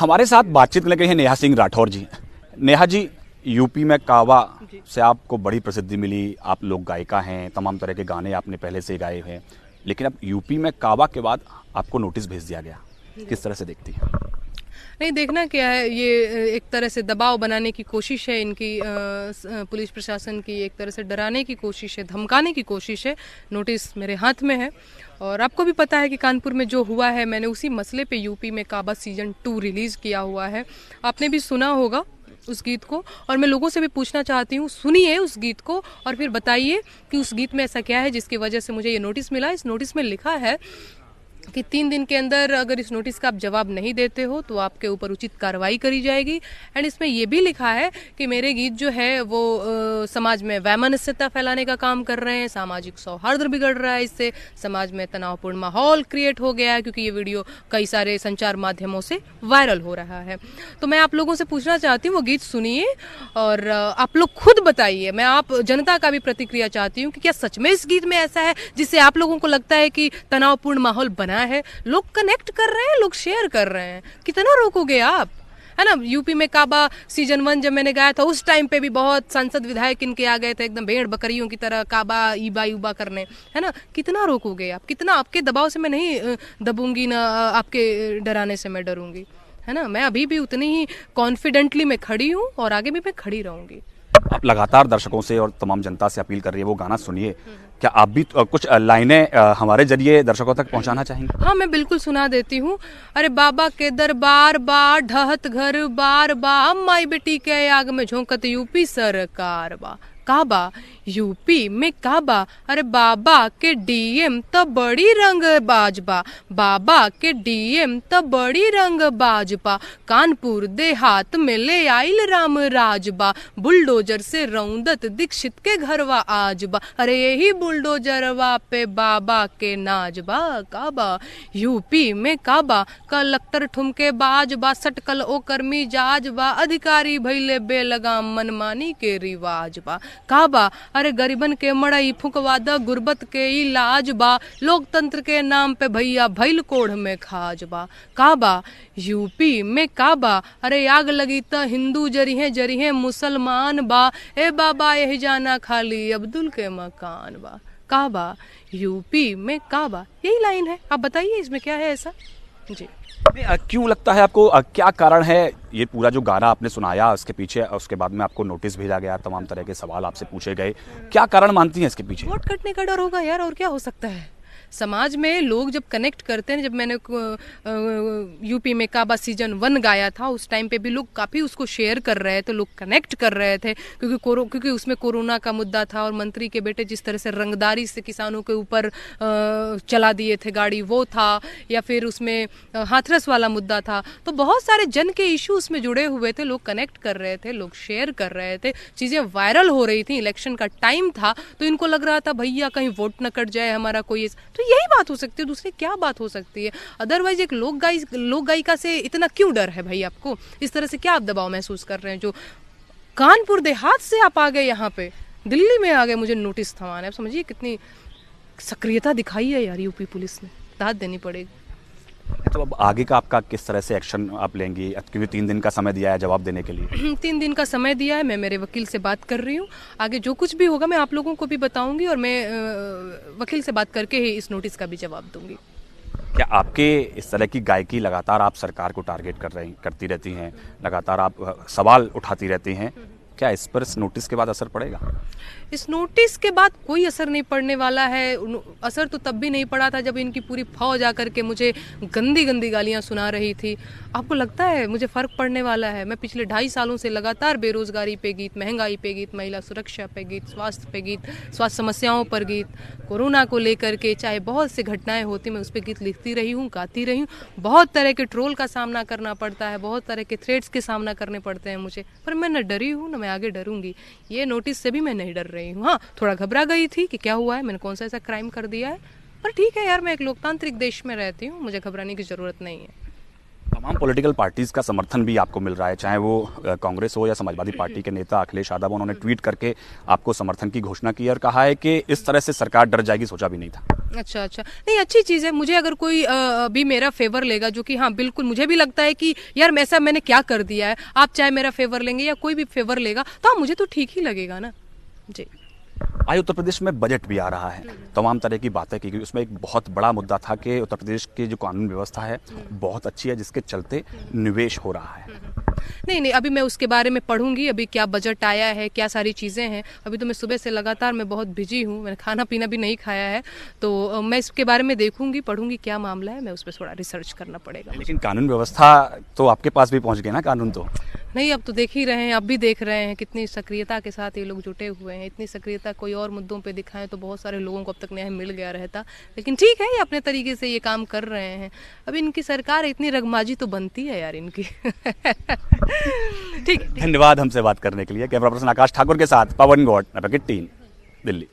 हमारे साथ बातचीत करने के लिए नेहा सिंह राठौर जी। नेहा जी, यूपी में काबा से आपको बड़ी प्रसिद्धि मिली, आप लोग गायिका हैं, तमाम तरह के गाने आपने पहले से गाए हैं, लेकिन अब यूपी में काबा के बाद आपको नोटिस भेज दिया गया, किस तरह से देखती हैं? नहीं, देखना क्या है, ये एक तरह से दबाव बनाने की कोशिश है इनकी, पुलिस प्रशासन की एक तरह से डराने की कोशिश है, धमकाने की कोशिश है। नोटिस मेरे हाथ में है और आपको भी पता है कि कानपुर में जो हुआ है, मैंने उसी मसले पे यूपी में काबा सीजन 2 रिलीज़ किया हुआ है। आपने भी सुना होगा उस गीत को, और मैं लोगों से भी पूछना चाहती हूँ, सुनिए उस गीत को और फिर बताइए कि उस गीत में ऐसा क्या है जिसकी वजह से मुझे ये नोटिस मिला। इस नोटिस में लिखा है कि 3 दिन के अंदर अगर इस नोटिस का आप जवाब नहीं देते हो तो आपके ऊपर उचित कार्रवाई करी जाएगी। एंड इसमें ये भी लिखा है कि मेरे गीत जो है वो समाज में वैमनस्यता फैलाने का काम कर रहे हैं, सामाजिक सौहार्द बिगड़ रहा है, इससे समाज में तनावपूर्ण माहौल क्रिएट हो गया है, क्योंकि ये वीडियो कई सारे संचार माध्यमों से वायरल हो रहा है। तो मैं आप लोगों से पूछना चाहती हूँ, वो गीत सुनिए और आप लोग खुद बताइए। मैं आप जनता का भी प्रतिक्रिया चाहती हूँ कि क्या सच में इस गीत में ऐसा है जिससे आप लोगों को लगता है कि तनावपूर्ण माहौल बना है, लोग कनेक्ट कर रहे हैं, लोग शेयर कर रहे हैं। कितना रोकोगे आप, है ना? यूपी में काबा सीजन 1 जब मैंने गाया था, उस टाइम पे भी बहुत सांसद विधायक इनके आ गए थे एकदम भेड़ बकरियों की तरह काबा ईबा यूबा करने, है ना? कितना रोकोगे आप? कितना आपके दबाव से मैं नहीं दबूंगी, ना आपके डराने से मैं डरूंगी, है ना? मैं अभी भी उतनी ही कॉन्फिडेंटली मैं खड़ी हूँ और आगे भी मैं खड़ी रहूंगी। आप लगातार दर्शकों से और तमाम जनता से अपील कर रही है, वो गाना सुनिए। क्या आप भी कुछ लाइनें हमारे जरिए दर्शकों तक पहुंचाना चाहेंगे? हाँ, मैं बिल्कुल सुना देती हूँ। अरे बाबा के दरबार बा, ढहत घर बार बा, माई बेटी के आग में झोंकत यूपी सरकार बा। काबा यूपी में काबा, अरे बाबा के डीएम तो बड़ी रंग बाजबा, बाबा के डीएम तो बड़ी रंग बाजबा, कानपुर देहात में ले आइल राम राजबा, बुलडोजर से रौंदत दीक्षित के घरवा आजबा, अरे यही बुलडोजरवा पे बाबा के नाजबा। काबा यूपी में काबा, कलेक्टर ठुमके बाजबा, सटकल ओ कर्मी जाजबा, अधिकारी भैले बेलगाम मनमानी के रिवाजबा। काबा अरे गरीबन के मड़ई फुकवा द गुर्बत के इलाज बा, लोकतंत्र के नाम पे भैया भैल कोढ़ में खाज बा। काबा यूपी में काबा, अरे आग लगी त हिंदू जरिहे मुसलमान बा, ए बाबा यही जाना खाली अब्दुल के मकान बा। काबा यूपी में काबा, यही लाइन है। आप बताइए इसमें क्या है ऐसा जी? क्यों लगता है आपको, क्या कारण है ये पूरा जो गाना आपने सुनाया उसके पीछे, उसके बाद में आपको नोटिस भेजा गया, तमाम तरह के सवाल आपसे पूछे गए, क्या कारण मानती हैं इसके पीछे? वोट कटने का डर होगा यार, और क्या हो सकता है? समाज में लोग जब कनेक्ट करते हैं, जब मैंने यूपी में काबा सीजन 1 गाया था, उस टाइम पे भी लोग काफ़ी उसको शेयर कर रहे थे, लोग कनेक्ट कर रहे थे, क्योंकि उसमें कोरोना का मुद्दा था और मंत्री के बेटे जिस तरह से रंगदारी से किसानों के ऊपर चला दिए थे गाड़ी, वो था, या फिर उसमें हाथरस वाला मुद्दा था। तो बहुत सारे जन के इशू उसमें जुड़े हुए थे, लोग कनेक्ट कर रहे थे, लोग शेयर कर रहे थे, चीज़ें वायरल हो रही थी। इलेक्शन का टाइम था तो इनको लग रहा था भैया कहीं वोट न कट जाए हमारा कोई, तो यही बात हो सकती है, दूसरी क्या बात हो सकती है? अदरवाइज एक लोक गायिका से इतना क्यों डर है भाई आपको? इस तरह से क्या आप दबाव महसूस कर रहे हैं? जो कानपुर देहात से आप आ गए, यहाँ पे दिल्ली में आ गए मुझे नोटिस थमाने। आप समझिए कितनी सक्रियता दिखाई है यार यूपी पुलिस ने, दाद देनी पड़ेगी। तो अब आगे का आपका किस तरह से एक्शन आप लेंगी, क्योंकि 3 दिन का समय दिया है जवाब देने के लिए? 3 दिन का समय दिया है, मैं मेरे वकील से बात कर रही हूँ। आगे जो कुछ भी होगा मैं आप लोगों को भी बताऊंगी और मैं वकील से बात करके ही इस नोटिस का भी जवाब दूंगी। क्या आपके इस तरह की गायकी लगातार आप सरकार को टारगेट करती रहती हैं, लगातार आप सवाल उठाती रहती हैं, क्या इस पर इस नोटिस के बाद असर पड़ेगा? इस नोटिस के बाद कोई असर नहीं पड़ने वाला है। असर तो तब भी नहीं पड़ा था जब इनकी पूरी फौज आकर के मुझे गंदी गंदी गालियां सुना रही थी। आपको लगता है मुझे फ़र्क पड़ने वाला है? मैं पिछले 2.5 सालों से लगातार बेरोजगारी पे गीत, महंगाई पे गीत, महिला सुरक्षा पे गीत, स्वास्थ्य पे गीत, स्वास्थ्य समस्याओं पर गीत, कोरोना को लेकर के चाहे बहुत सी घटनाएं होती, मैं उस पर गीत लिखती रही हूँ, गाती रही हूँ। बहुत तरह के ट्रोल का सामना करना पड़ता है, बहुत तरह के थ्रेट्स के सामना करने पड़ते हैं मुझे, पर मैं न डरी हूँ न मैं आगे डरूंगी। ये नोटिस से भी मैं नहीं डर रही हूँ। हाँ, थोड़ा घबरा गई थी कि क्या हुआ है, मैंने कौन सा ऐसा क्राइम कर दिया है, पर ठीक है यार, मैं एक लोकतांत्रिक देश में रहती हूँ, मुझे घबराने की ज़रूरत नहीं है। तमाम पॉलिटिकल पार्टीज का समर्थन भी आपको मिल रहा है, चाहे वो कांग्रेस हो या समाजवादी पार्टी के नेता अखिलेश यादव, उन्होंने ट्वीट करके आपको समर्थन की घोषणा की और कहा है कि इस तरह से सरकार डर जाएगी, सोचा भी नहीं था। अच्छा अच्छा, नहीं अच्छी चीज़ है। मुझे अगर कोई भी मेरा फेवर लेगा, जो कि हाँ बिल्कुल मुझे भी लगता है कि यार ऐसा मैंने क्या कर दिया है, आप चाहे मेरा फेवर लेंगे या कोई भी फेवर लेगा तो हाँ मुझे तो ठीक ही लगेगा ना जी। आज उत्तर प्रदेश में बजट भी आ रहा है, तमाम तरह की बातें की गई, उसमें एक बहुत बड़ा मुद्दा था कि उत्तर प्रदेश की जो कानून व्यवस्था है बहुत अच्छी है, जिसके चलते निवेश हो रहा है। नहीं नहीं, अभी मैं उसके बारे में पढ़ूंगी, अभी क्या बजट आया है, क्या सारी चीज़ें हैं। अभी तो मैं सुबह से लगातार मैं बहुत बिजी हूँ, मैंने खाना पीना भी नहीं खाया है, तो मैं इसके बारे में देखूंगी, पढ़ूंगी क्या मामला है, मैं उस पर थोड़ा रिसर्च करना पड़ेगा। लेकिन कानून व्यवस्था तो आपके पास भी पहुंच गए ना, कानून तो नहीं, अब तो देख ही रहे हैं, अब भी देख रहे हैं कितनी सक्रियता के साथ ये लोग जुटे हुए हैं। इतनी सक्रियता कोई और मुद्दों पे दिखाएं तो बहुत सारे लोगों को अब तक न्याय मिल गया रहता, लेकिन ठीक है ये अपने तरीके से ये काम कर रहे हैं। अब इनकी सरकार इतनी रगमाजी तो बनती है यार इनकी। ठीक। धन्यवाद हमसे बात करने के लिए। कैमरा पर्सन आकाश ठाकुर के साथ पवन गौड़, नेटवर्क 18, दिल्ली।